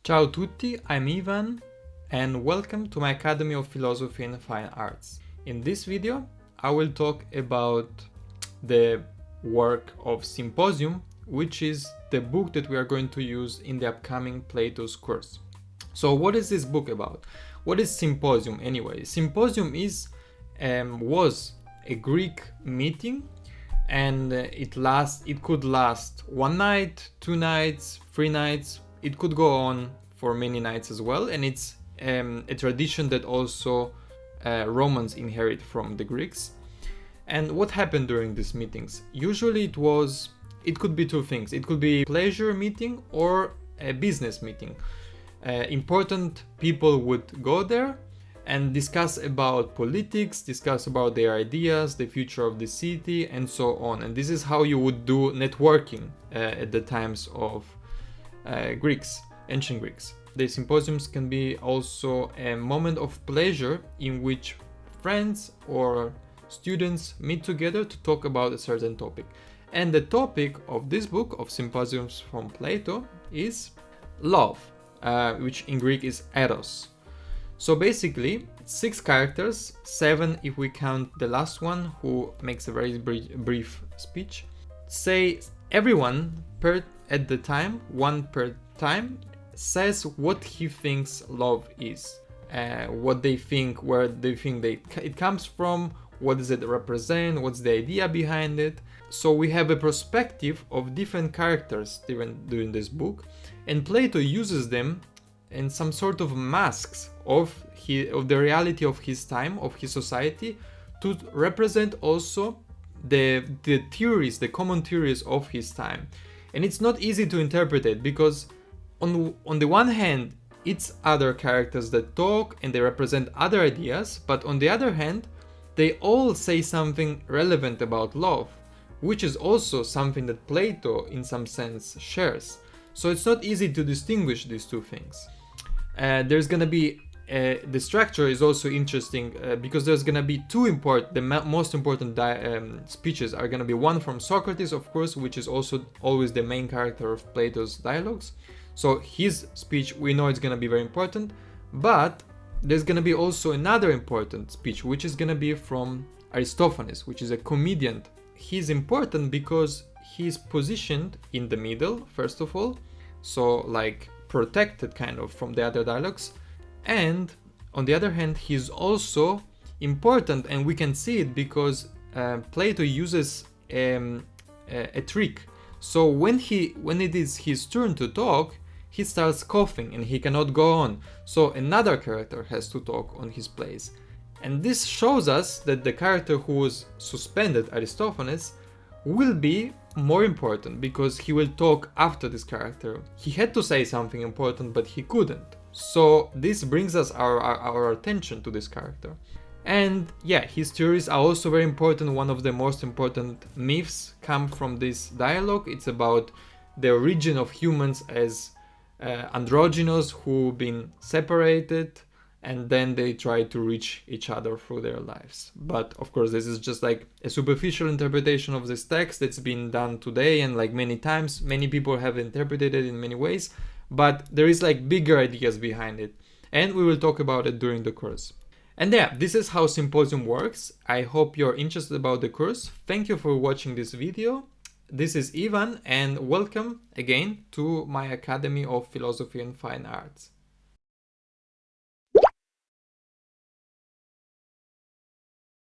Ciao tutti, I'm Ivan and welcome to my Academy of Philosophy and Fine Arts. In this video, I will talk about the work of Symposium, which is the book that we are going to use in the upcoming Plato's course. So what is this book about? What is Symposium anyway? Symposium was a Greek meeting, and it could last 1 night, 2 nights, 3 nights. It could go on for many nights as well, and it's a tradition that also Romans inherit from the Greeks. And what happened during these meetings? Usually it could be two things. It could be a pleasure meeting or a business meeting. Important people would go there and discuss about politics, discuss about their ideas, the future of the city, and so on. And this is how you would do networking at the times of ancient Greeks. The symposiums can be also a moment of pleasure in which friends or students meet together to talk about a certain topic. And the topic of this book of Symposiums from Plato is love, which in Greek is eros. So basically, 6 characters, 7 if we count the last one who makes a very brief speech, say everyone at the time, one per time, says what he thinks love is, what they think, where they think it comes from, what does it represent, what's the idea behind it. So we have a perspective of different characters during this book, and Plato uses them in some sort of masks of the reality of his time, of his society, to represent also the theories, the common theories of his time. And it's not easy to interpret it because on the one hand, it's other characters that talk and they represent other ideas, but on the other hand, they all say something relevant about love, which is also something that Plato in some sense shares. So it's not easy to distinguish these two things. There's gonna be the structure is also interesting because there's gonna be most important speeches are gonna be one from Socrates, of course, which is also always the main character of Plato's dialogues. So his speech, we know it's gonna be very important, but there's gonna be also another important speech, which is gonna be from Aristophanes, which is a comedian. He's important because he's positioned in the middle, first of all, so like protected kind of from the other dialogues, and on the other hand he's also important, and we can see it because Plato uses a trick. So when it is his turn to talk, he starts coughing and he cannot go on, so another character has to talk on his place. And this shows us that the character who was suspended, Aristophanes, will be more important because he will talk after this character. He had to say something important, but he couldn't. So this brings us our attention to this character. And yeah, his theories are also very important. One of the most important myths come from this dialogue. It's about the origin of humans as androgynous who've been separated, and then they try to reach each other through their lives. But of course, this is just like a superficial interpretation of this text that's been done today, and like many times, many people have interpreted it in many ways, but there is like bigger ideas behind it, and we will talk about it during the course. And yeah, this is how Symposium works. I hope you're interested about the course. Thank you for watching this video. This is Ivan, and welcome again to my Academy of Philosophy and Fine Arts.